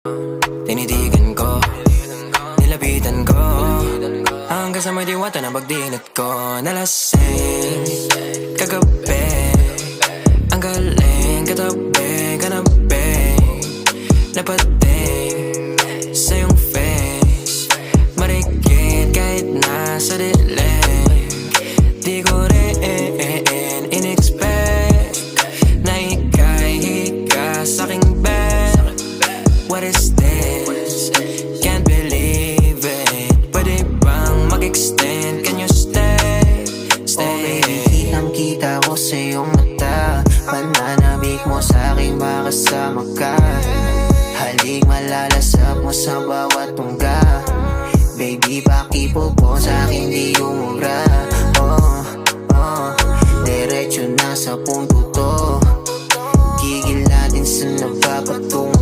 Tinitigan ko, nilapitan ko, hanggang sa may diwata na pagdinat ko. Nalasing kagabi, ang galing katabi, kanabi, napating sa iyong face, marikit kahit nasa dilim. Di ko rin in-expect na ika'y hika sa'king bed. What is this? Can't believe it. Pwede bang mag-extend? Can you stay? Stay. Okay, kitang-kita ko sa iyong mata, pananabik mo sa'king makasama ka. Halik malalasap mo sa bawat tungga. Baby, pakipo po sa'kin di umuga.